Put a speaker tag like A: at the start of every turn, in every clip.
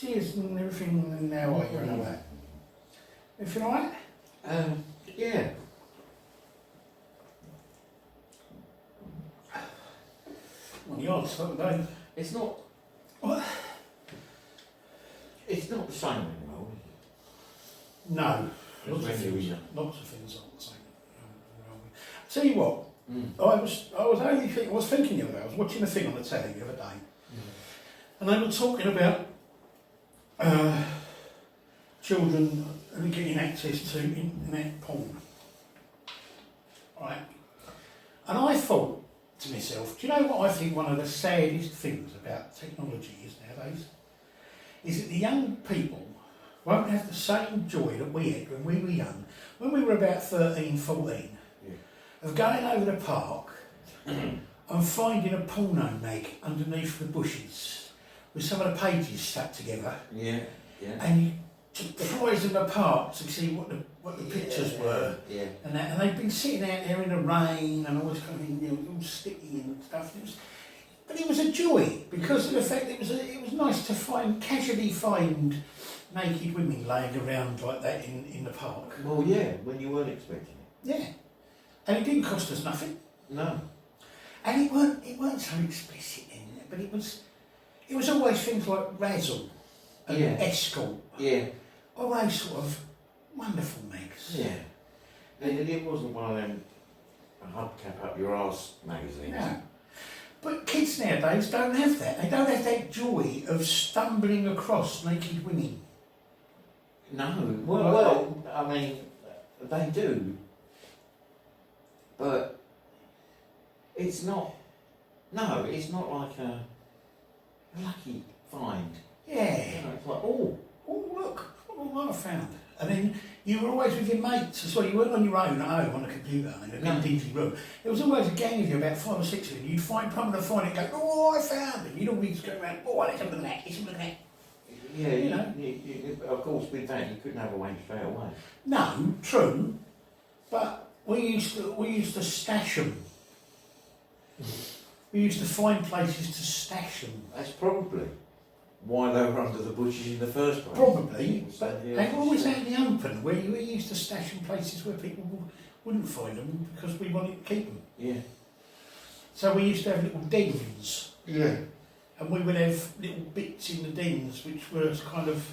A: tears and everything and now are you and all that. Everything alright?
B: Yeah.
A: Well, the odds, don't they?
B: It's not.
A: What?
B: It's not the same anymore.
A: No.
B: Lots of things.
A: Lots of things aren't the same. Tell you what, I was thinking the other day, I was watching a thing on the telly the other day, and they were talking about children getting access to internet porn. Right? And I thought to myself, do you know what I think one of the saddest things about technology is nowadays? Is that the young people won't have the same joy that we had when we were young, when we were about 13, 14, of going over the park and finding a porno mag underneath the bushes with some of the pages stuck together.
B: Yeah.
A: And you to prize them apart to see what the pictures were.
B: Yeah.
A: And they've been sitting out there in the rain and always kind of all sticky and stuff. But it was a joy because of the fact it was nice to casually find naked women laying around like that in the park.
B: Well, yeah, when you weren't expecting it.
A: Yeah. And it didn't cost us nothing.
B: No.
A: And it weren't so explicit in there, but it was always things like Razzle and Escort.
B: Yeah.
A: All those sort of wonderful mags.
B: Yeah. It wasn't one of them hubcap up your arse magazines.
A: No. But kids nowadays don't have that. They don't have that joy of stumbling across naked women.
B: No. Well, I mean, they do. But it's not. No, it's not like a lucky find.
A: Yeah.
B: You know, it's like, oh,
A: look what I found. And then you were always with your mates as well. You weren't on your own at home on a computer in a big dingy room. There was always a gang of you, about 5 or 6 of you. You'd find it, go, oh, I found it. You'd always go around, oh, let's have a look at that,
B: Yeah,
A: you know.
B: You, of course, with that, you couldn't have a wank straight away.
A: No, true. But we used to stash them. We used to find places to stash them.
B: That's probably why they were under the bushes in the first place.
A: Probably, but they were always out in the open, where we used to stash in places where people wouldn't find them because we wanted to keep them.
B: Yeah.
A: So we used to have little dens.
B: Yeah.
A: And we would have little bits in the dens which were kind of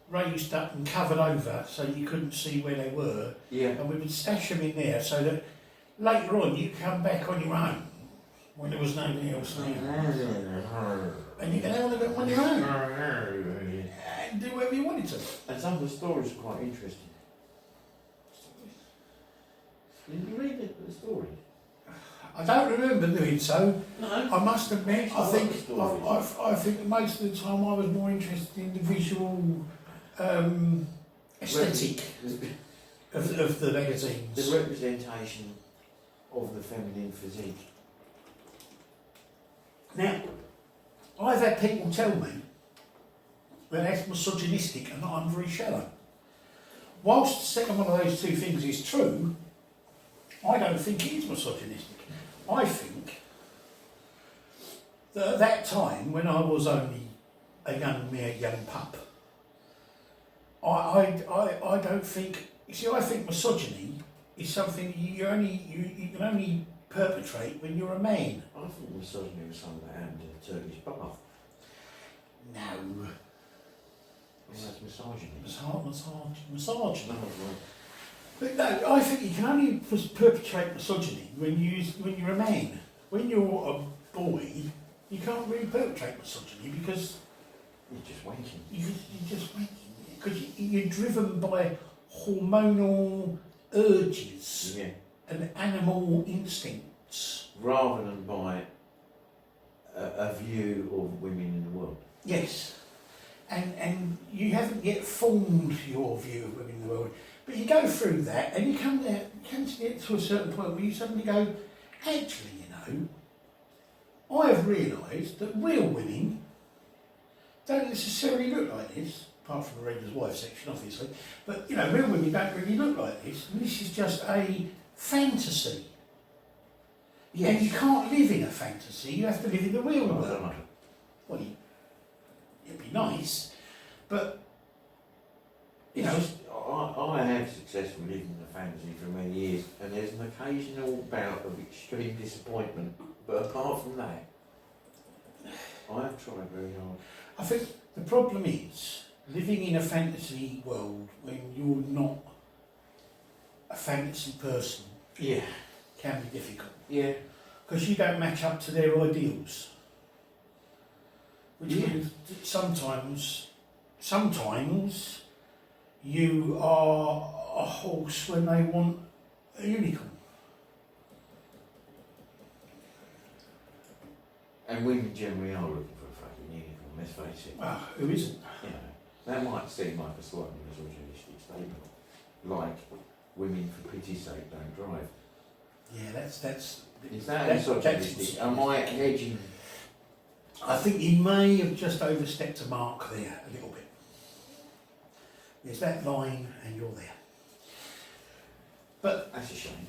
A: raised up and covered over so you couldn't see where they were.
B: Yeah.
A: And we would stash them in there so that later on you come back on your own when there was nobody else there. And you can have a look on your own and do whatever you wanted to.
B: And some of the stories are quite interesting. Did you read the story?
A: I don't remember doing so.
B: No.
A: I must admit, I think most of the time I was more interested in the visual aesthetic of the magazines.
B: The representation of the feminine physique.
A: Now, I've had people tell me that that's misogynistic and that I'm very shallow. Whilst the second one of those two things is true, I don't think it is misogynistic. I think that at that time, when I was only a mere young pup, I don't think. You see, I think misogyny is something you can only perpetrate when you're a man.
B: I thought misogyny was something that happened in a Turkish bath.
A: No.
B: Well, that's misogyny.
A: Misogyny.
B: No, right.
A: But no, I think you can only perpetrate misogyny when you're a man. When you're a boy, you can't really perpetrate misogyny because
B: you're just wanking.
A: You're just wanking because you're driven by hormonal urges and animal instincts,
B: rather than by a view of women in the world.
A: Yes, and you haven't yet formed your view of women in the world. But you go through that and you come to get to a certain point where you suddenly go, actually, I have realised that real women don't necessarily look like this, apart from the Reader's Wife section, obviously, but, real women don't really look like this. And this is just a fantasy. Yes. And you can't live in a fantasy, you have to live in the real world.
B: I don't know.
A: Well, it'd be nice, But, you
B: It's
A: know,
B: just, I have successfully lived in a fantasy for many years, and there's an occasional bout of extreme disappointment. But apart from that, I have tried very hard.
A: I think the problem is living in a fantasy world when you're not a fantasy person
B: Yeah.
A: can be difficult.
B: Yeah.
A: Because you don't match up to their ideals. Which
B: Yeah.
A: means that sometimes you are a horse when they want a unicorn.
B: And women generally are looking for a fucking unicorn, let's face it.
A: Well, who isn't?
B: You know, that might seem like a slightly misogynistic statement. Like, women for pity's sake don't drive.
A: Yeah, that's
B: Is that misogynistic? Am I edging?
A: I think you may have just overstepped a mark there a little bit. There's that line and you're there. But
B: That's a shame.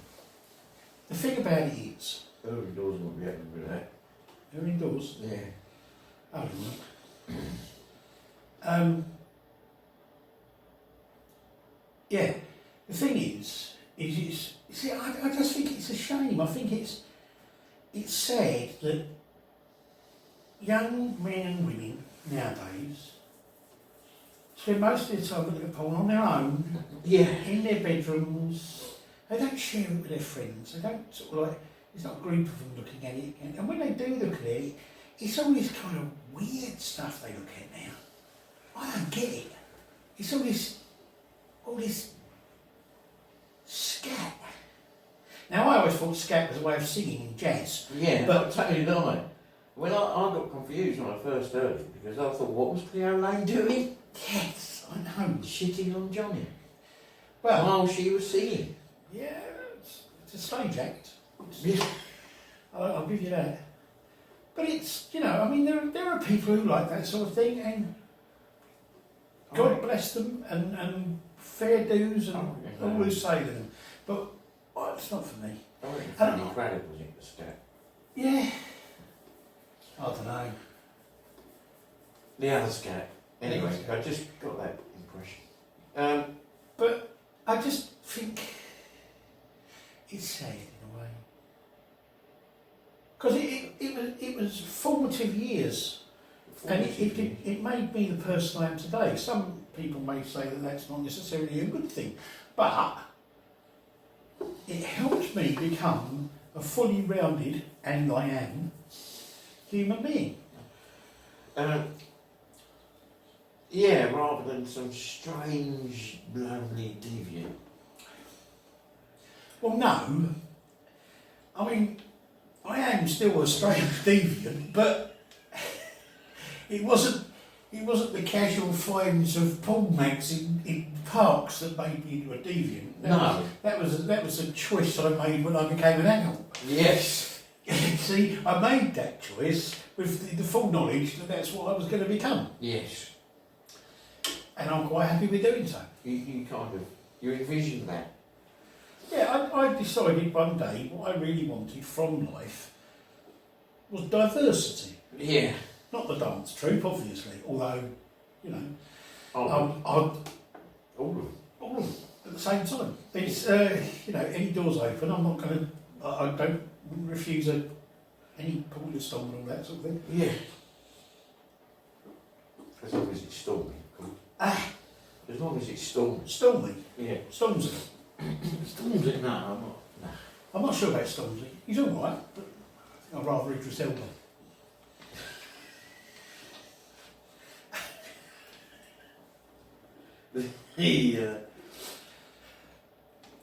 A: the thing about it is,
B: Early doors won't be happy with that.
A: you're indoors.
B: Yeah.
A: I don't know. Yeah, the thing is see, I just think it's a shame. I think it's sad that young men and women nowadays spend most of their time looking at porn on their own,
B: Yeah.
A: in their bedrooms. They don't share it with their friends. They don't sort of like, there's not a group of them looking at it. And when they do look at it, it's all this kind of weird stuff they look at now. I don't get it. It's all this scat. Now I always thought scat was a way of singing in jazz.
B: Yeah,
A: But-
B: but totally lie. Well, I got confused when I first heard it because I thought, what was Cleo Lane doing?
A: Yes, I know.
B: Shitting on Johnny
A: Well,
B: while she was singing.
A: yeah, it's a stage act.
B: Yeah.
A: I'll give you that. But it's, you know, I mean, there are people who like that sort of thing, and God bless them, and fair dues, and all who say to them. But it's not for me.
B: I reckon
A: I don't
B: Fanny
A: know.
B: Craddock was it, the scat.
A: Yeah. I don't know.
B: The other scat. Anyway, I just got that impression.
A: But I just think it's sad in a way. Because it was formative years. And it made me the person I am today. Some people may say that that's not necessarily a good thing, but it helped me become a fully rounded, and I am, human being.
B: Yeah, rather than some strange, lonely deviant.
A: Well, no. I mean, I am still a strange deviant, but it wasn't the casual finds of porn mags in parks that made me into a deviant. That was a choice I made when I became an adult.
B: Yes.
A: See, I made that choice with the full knowledge that that's what I was going to become,
B: Yes.
A: and I'm quite happy with doing so.
B: You envisioned that.
A: Yeah, I decided one day what I really wanted from life was diversity.
B: Yeah.
A: Not the dance troupe, obviously, although, you know,
B: Oh,
A: I'd
B: all of them.
A: all of them at the same time. It's, you know, any doors open, I'm not going to, I don't refuse any pointless song and all that sort of thing.
B: Yeah. As long as it's stormy. As long as it's stormy.
A: Stormy.
B: Yeah.
A: Stormzy.
B: Stormy? No, I'm not. No.
A: I'm not sure about Stormzy. He's alright, but I think I'd rather Idris Elba.
B: Yeah.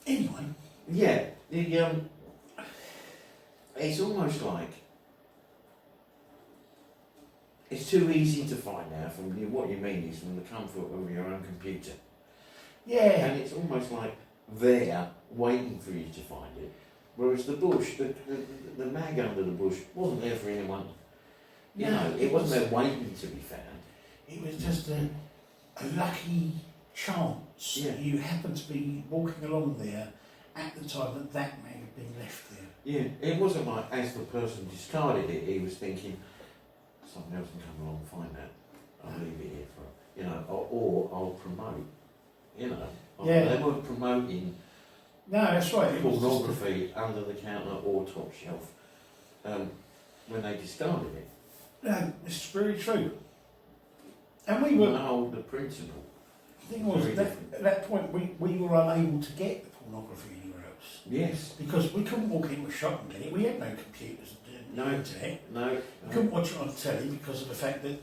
A: Anyway.
B: Yeah. It's almost like it's too easy to find out from you. What you mean is from the comfort of your own computer.
A: Yeah.
B: And it's almost like there, waiting for you to find it. Whereas the bush, the mag under the bush, wasn't there for anyone. You know, it wasn't there waiting to be found.
A: It was just a lucky chance
B: Yeah.
A: that you happened to be walking along there at the time that that may have been left there.
B: Yeah, it wasn't like as the person discarded it, he was thinking, someone else can come along and find that. I'll leave it here for you know, or I'll promote, you know.
A: Yeah.
B: They weren't promoting
A: No, that's right. It was just
B: pornography under the counter or top shelf when they discarded it.
A: no, it's very true. And we were.
B: No, the principle.
A: The thing was,
B: Very
A: that,
B: different.
A: at that point, we were unable to get the pornography anywhere else
B: Yes.
A: because we couldn't walk into a shop and get it. We had no computers, no internet.
B: No.
A: We couldn't watch it on the telly because of the fact that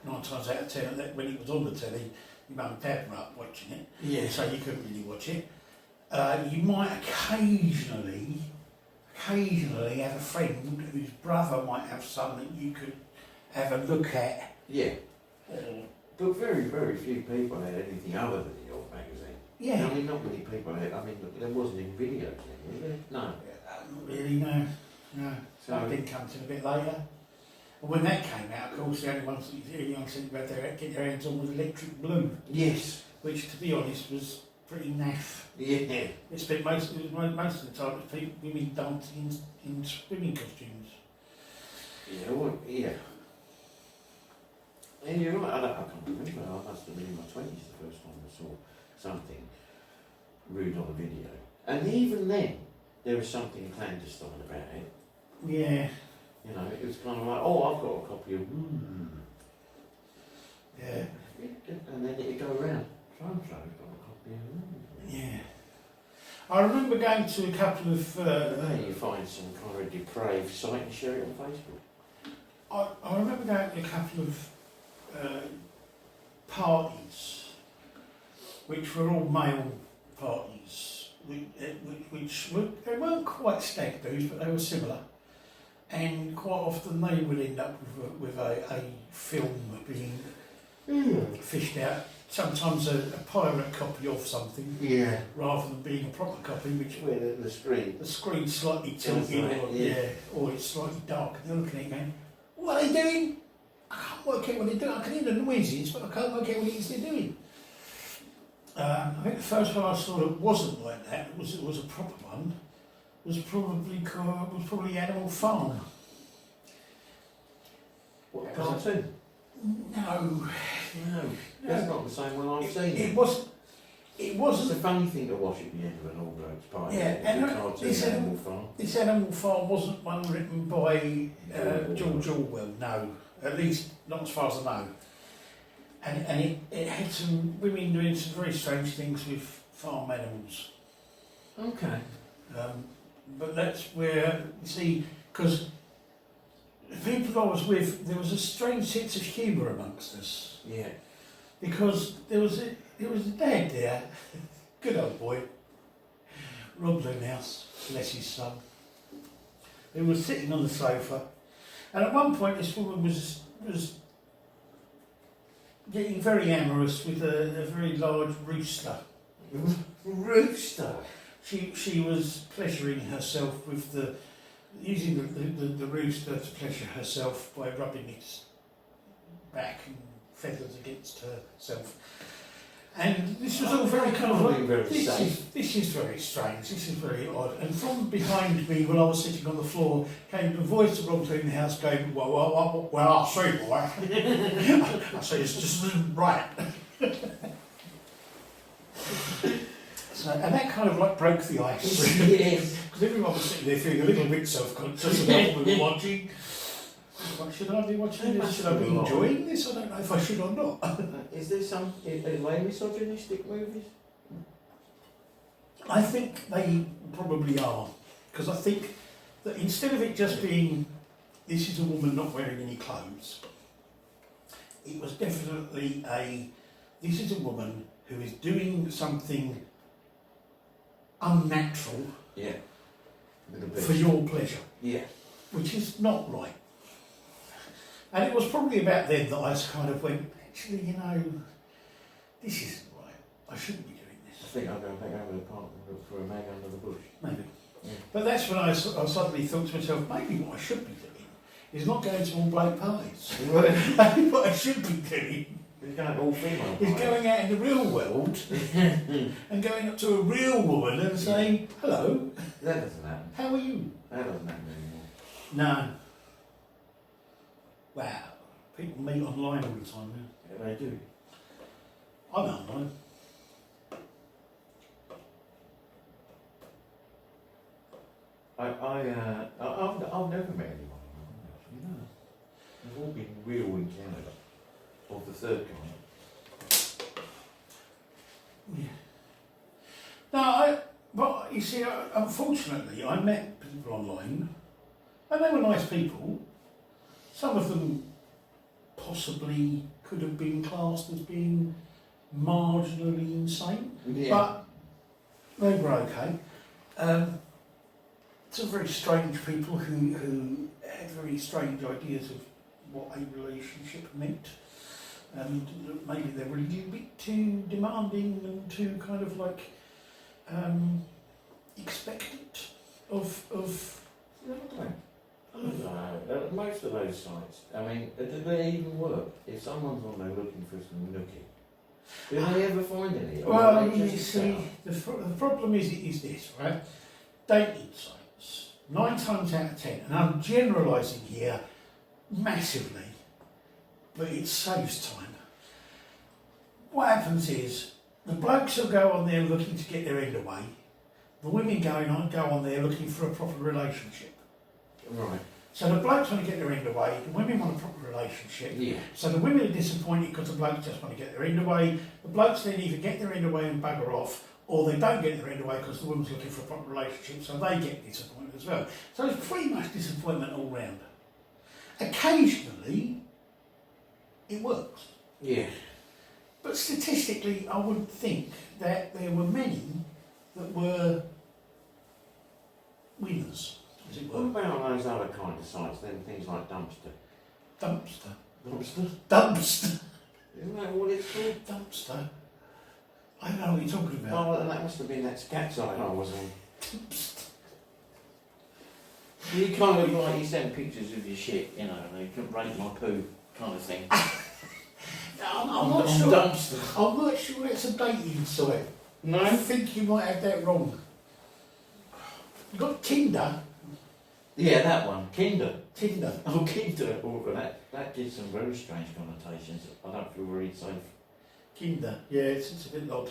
A: 9 times out of 10, that when it was on the telly, your mum and dad were up watching it,
B: Yes.
A: so you couldn't really watch it. You might occasionally have a friend whose brother might have something you could have a look at.
B: Yeah. But very, very few people had anything other than the old magazine.
A: Yeah.
B: I mean, not many people had. I mean, there wasn't any videos then, was there? No.
A: Not really, no.
B: So
A: That didn't come till a bit later. And when that came out, of course, the only ones that you young thing about there get their hands on was Electric Blue,
B: yes.
A: which, to be honest, was pretty naff.
B: Yeah.
A: It spent most of the time it was people, women dancing in swimming costumes.
B: Yeah. Well, yeah. And you're right. I can't remember. I must have been in my 20s the first time I saw something rude on a video. And even then, there was something clandestine about it.
A: Yeah.
B: You know, it was kind of like, oh, I've got a copy of.
A: Yeah.
B: And then it'd go around. So-and-so's got a copy of.
A: Yeah. I remember going to a couple of.
B: Then you find some kind of depraved site and share it on Facebook.
A: I remember going to a couple of parties, which were all male parties, which were, they weren't quite stag do's, but they were similar. And quite often they would end up with a film being fished out. Sometimes a pirate copy of something,
B: Yeah.
A: rather than being a proper copy, which
B: Where the screen.
A: the screen's slightly tilted, or,
B: Yeah.
A: or it's slightly dark, and they're looking at it going, "What are they doing? I can't work out what they're doing. I can hear the noises, but I can't work out what it is they're doing." I think the first one I saw that wasn't like that, it was a proper one, was probably Animal Farm.
B: What cartoon?
A: No,
B: That's not the same one I've seen.
A: it wasn't. It
B: It's
A: wasn't.
B: a funny thing to watch at the end of an all blokes party.
A: Yeah,
B: It's
A: and
B: a cartoon
A: it's
B: Animal Farm.
A: This Animal Farm wasn't one written by George Orwell, no. At least not as far as I know. And it had some women doing some very strange things with farm animals.
B: Okay.
A: But that's where, you see, because the people I was with, there was a strange sense of humour amongst us.
B: Yeah.
A: Because there was a dad there, good old boy, Rob Loonhouse, bless his son, who was sitting on the sofa, and at one point this woman was getting very amorous with a very large rooster.
B: Rooster.
A: She was pleasuring herself with using the rooster to pleasure herself by rubbing its back and feathers against herself. And this was all very kind of like, this is very strange, this is very odd. And from behind me, when I was sitting on the floor, came the voice of Rob Loonhouse going, well, I'll see, boy. I say, it's just right. So, and that kind of like broke the ice.
B: Yes.
A: Because everyone was sitting there feeling a little bit self-conscious about what we were watching. What, should I be watching this? Should I be enjoying this? I don't know if I should or not.
B: Is there some are misogynistic movies?
A: I think they probably are. Because I think that instead of it just being, this is a woman not wearing any clothes, it was definitely this is a woman who is doing something unnatural for your pleasure.
B: Yeah.
A: Which is not right. And it was probably about then that I kind of went, actually, you know, this isn't right. I shouldn't be doing
B: I
A: this.
B: think I'll go back over the park and look for a mag under the bush.
A: Maybe.
B: Yeah.
A: But that's when I suddenly thought to myself, maybe what I should be doing is not going to all bloke parties. Maybe what I should be doing
B: He's going to all female.
A: is going out in the real world and going up to a real woman and saying, hello,
B: That doesn't happen.
A: how are you?
B: That doesn't happen anymore.
A: No. Wow. People meet online all the time now.
B: Yeah, they do.
A: I'm online.
B: I've never met anyone online, actually, no. They've all been real in Canada, of the third kind.
A: Yeah. But you see, unfortunately, I met people online, and they were nice people. Some of them possibly could have been classed as being marginally insane, but they were okay. Some very strange people who had very strange ideas of what a relationship meant. And maybe they were a little bit too demanding and too kind of like expectant of
B: I don't know. Most of those sites, I mean, do they even work? If someone's on there looking for some nookie, do they ever find any?
A: Well, you see, the problem is this, right? Dating sites, 9 times out of 10, and I'm generalising here massively, but it saves time. What happens is, the blokes will go on there looking to get their end away, the women go on there looking for a proper relationship.
B: Right.
A: So the blokes want to get their end away, the women want a proper relationship.
B: Yeah.
A: So the women are disappointed because the blokes just want to get their end away. The blokes then either get their end away and bugger off, or they don't get their end away because the woman's looking for a proper relationship, so they get disappointed as well. So it's pretty much disappointment all round. Occasionally, it works.
B: Yeah.
A: But statistically, I would think that there were many that were winners, as it
B: What
A: were.
B: about those other kind of sites, then things like Dumpster?
A: Dumpster.
B: Dumpster?
A: Dumpster.
B: Isn't that what it's called?
A: Dumpster. I don't know what you're talking about.
B: Oh, well, that must have been that scat site I was on.
A: Dumpster.
C: You kind of like, you send pictures of your shit, you know, and you can rate my poo kind of thing.
A: I'm not sure.
C: Dumpster.
A: I'm not sure it's a dating site.
C: No?
A: I think you might have that wrong. You've got Tinder.
C: Yeah, that one. Kinder.
A: Tinder.
C: Oh, Kinder. Oh, that gives some very strange connotations. I don't feel very safe.
A: Kinder. Yeah, it's a bit odd.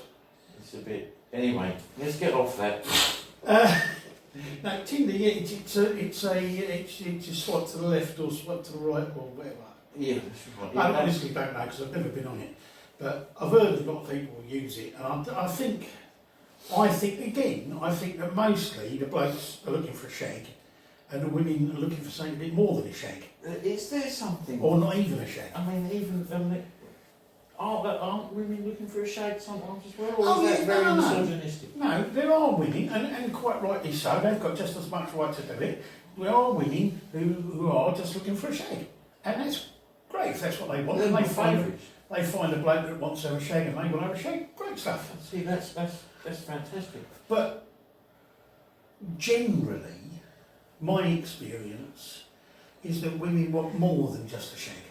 C: It's a bit... Anyway, let's get off that.
A: No, Tinder. Yeah, it's you swipe to the left or swipe to the right or whatever.
C: Yeah, that's right.
A: I honestly don't know because I've never been on it, but I've heard a lot of people use it, and I think that mostly the blokes are looking for a shag, and the women are looking for something a bit more than a shag,
C: Is there something...
A: or not even a shag.
C: I mean, even... aren't women looking for a shag sometimes as well? Or
A: Oh,
C: is
A: yeah,
C: that very
A: no.
C: misogynistic?
A: No, there are women, and quite rightly so. They've got just as much right to do it. There are women who are just looking for a shag, and that's great if that's what they want.
C: They're
A: And
C: my
A: they find
C: favourites.
A: a bloke that wants to have a shag, and they want to have a shag. Great stuff.
C: See, that's fantastic.
A: But generally, my experience is that women want more than just a shag.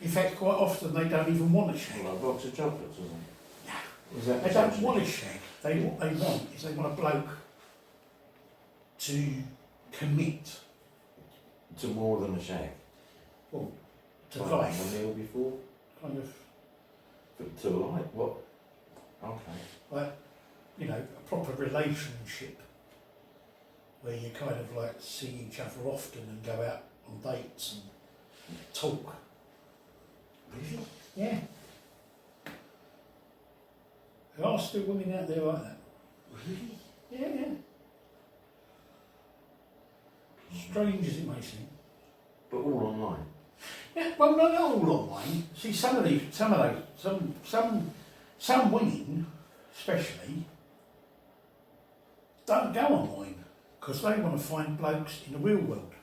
A: In fact, quite often they don't even want a shag.
C: Well, a box of chocolates or something.
A: No.
C: Is that
A: They don't want a shag. What they want is they want a bloke to commit
B: To more than a shag.
A: to
B: Like
A: life.
B: a meal before?
A: Kind of,
B: To life? What? Okay.
A: like, you know, a proper relationship where you kind of like see each other often and go out on dates and talk.
B: Really?
A: Yeah. There are still women out there like that.
B: Really?
A: Yeah. Strange as it may seem.
B: But all online?
A: Yeah, well, not all online. See, some women, especially, don't go online because they want to find blokes in the real world.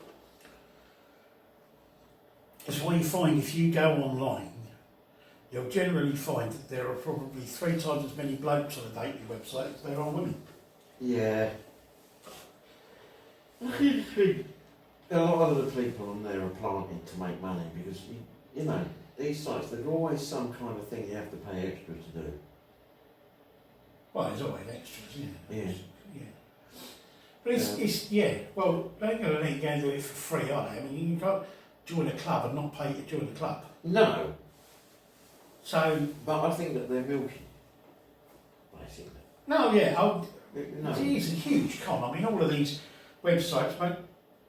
A: That's why you find if you go online, you'll generally find that there are probably 3 times as many blokes on a dating website as there are women.
B: Yeah. A lot of the people on there are planted to make money because, you know, these sites, there's always some kind of thing you have to pay extra to do.
A: Well, there's always extras, isn't there?
B: Yeah.
A: Yeah. But it's well, they ain't going to let you go and do it for free, are they? I mean, you can't join a club and not pay to join the club.
B: No.
A: So,
B: But I think that they're milking, basically.
A: no, yeah,
B: No.
A: it is a huge con. I mean, all of these websites make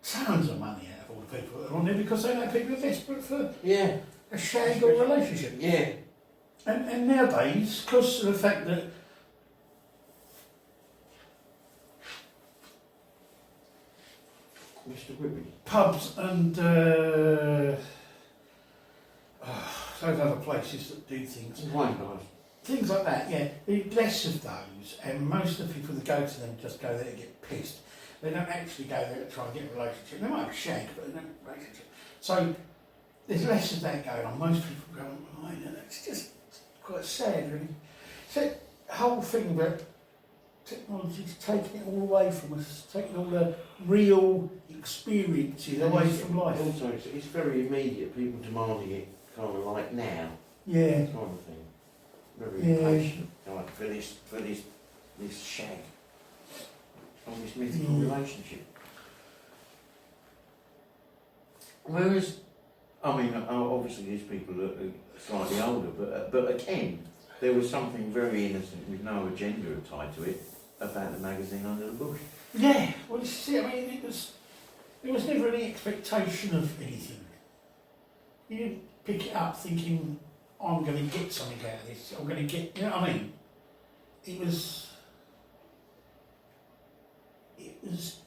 A: tons of money out of all the people that are on there because they know people are desperate for
B: Yeah.
A: a shag or relationship.
B: Yeah.
A: And nowadays, because of the fact that
B: Mr. Whitby.
A: pubs and those other places that do
B: Wine bars.
A: things like that, yeah, there's less of those, and most of the people that go to them just go there to get pissed. They don't actually go there to try and get a relationship. They might have a shag, but they don't have a relationship. So there's less of that going on. Most people go online, and it's just quite sad, really. So the whole thing about technology's taking it all away from us, taking all the real experiences away from life.
B: Also, it's very immediate. People demanding it kind of like now,
A: Yeah,
B: kind of thing. Very
A: Yeah.
B: impatient, like for this shag, or this mythical relationship. Whereas, I mean, obviously these people are slightly older, but again, there was something very innocent with no agenda tied to it about the magazine Under the Bush.
A: yeah. Well, you see, I mean, there was never any expectation of anything. You didn't pick it up thinking, I'm going to get something out of this. I'm going to get, you know what I mean? It was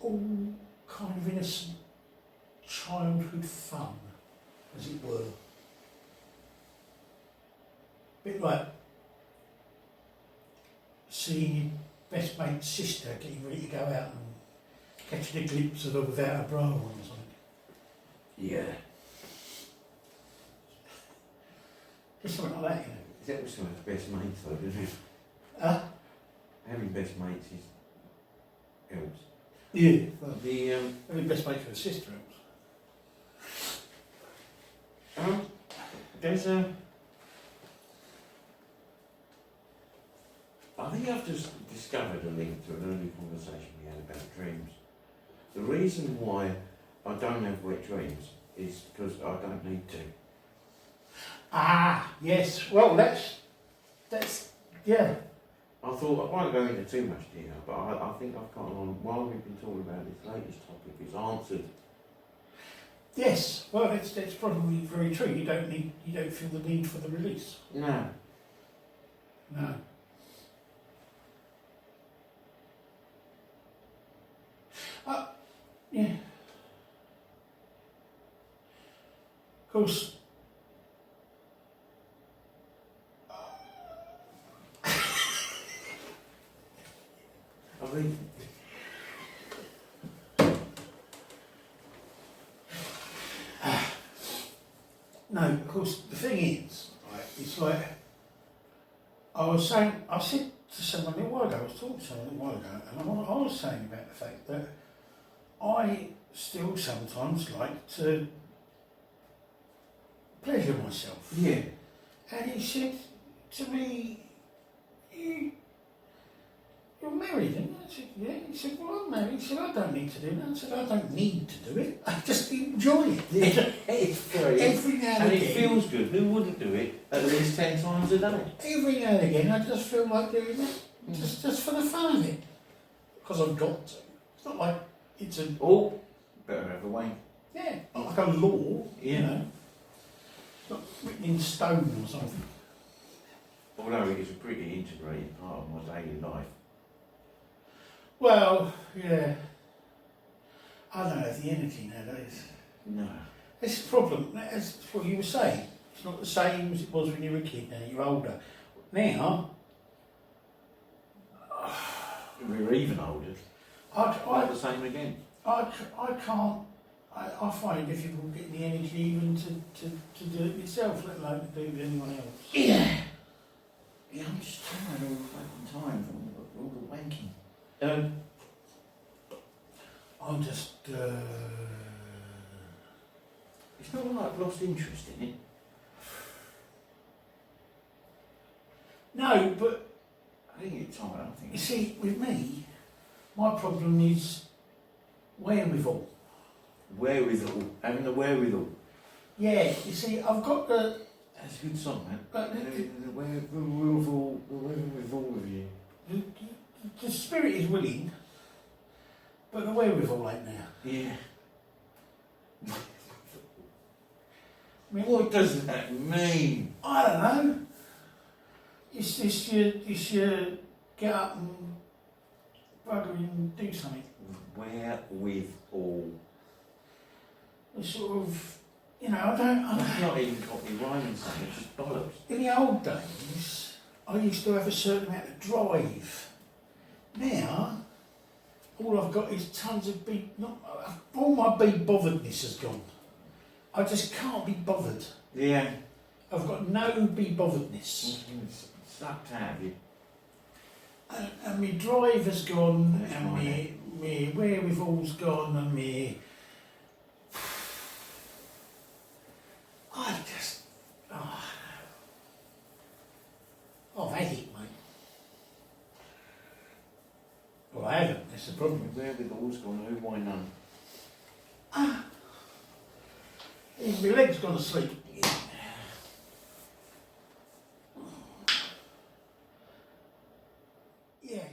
A: all kind of innocent childhood fun, as it were. Bit like seeing your best mate's sister getting ready to go out and catching a glimpse of her without a bra on or something.
B: Yeah.
A: Just something like that, you know.
B: That was some of the best mates though, isn't it? Having best mates is helps.
A: Yeah. Well,
B: The
A: having best mate with a sister helps.
B: there's a. I think I've just discovered a link to an early conversation we had about dreams. The reason why I don't have wet dreams is because I don't need to.
A: Ah, yes. Well, that's yeah.
B: I thought I won't go into too much detail, but I think I've got on while we've been talking about this latest topic. It's answered.
A: Yes. Well, that's probably very true. You don't feel the need for the release.
B: No.
A: No. Yeah. Of course.
B: I mean,
A: No, of course, the thing is, right, it's like, I said to someone a little while ago, I was talking to someone a little while ago, and I was saying about the fact that I still sometimes like to pleasure myself.
B: yeah.
A: And he said to me, you're married, aren't you? I said, yeah. He said, well, I'm married. He said, I don't need to do that. I said, I don't need to do it. I just enjoy it.
B: Yeah, it's very.
A: Every now and
B: And
A: again.
B: it feels good. Who wouldn't do it at least 10 times a day?
A: Every now and again, I just feel like doing it. Just for the fun of it. Because I've got to. It's not like it's a,
B: Or, better have a wank.
A: yeah, not like a law,
B: Yeah.
A: you know. It's not written in stone or something.
B: Although it is a pretty integrated part of my daily life.
A: Well, yeah. I don't have the energy nowadays.
B: No.
A: It's the problem. That's what you were saying. It's not the same as it was when you were a kid. Now you're older. Now,
B: We're even older.
A: I
B: the same again.
A: can't. I find it difficult getting the energy even to do it myself, let alone to do it with anyone else.
B: Yeah. Yeah, I'm just tired all the fucking time from all the wanking.
A: I'm just.
B: It's not like I've lost interest in it.
A: No, but
B: I think it's tired. I think
A: you see, with me, my problem is wherewithal.
B: wherewithal, having the wherewithal.
A: Yeah, you see, I've got the.
B: That's a good song, man.
A: But
B: Wherewithal with you.
A: the spirit is willing, but the wherewithal ain't there.
B: Yeah.
A: I mean,
B: What does that mean?
A: I don't know. It's your get up and bugger and do something.
B: Wherewithal.
A: It's sort of, I don't
B: That's not even copy rhyming something, it's just bollocks.
A: In the old days, I used to have a certain amount of drive. Now, all I've got is tons of all my be botheredness has gone. I just can't be bothered.
B: Yeah.
A: I've got no be botheredness.
B: It's sucked out of you.
A: And my drive has gone,
B: That's
A: and
B: right.
A: my wherewithal's gone, and my... I've had it, mate. Well, I haven't, that's the problem.
B: Wherewithal's gone, who, why none?
A: Even my leg's gone to sleep. Yeah.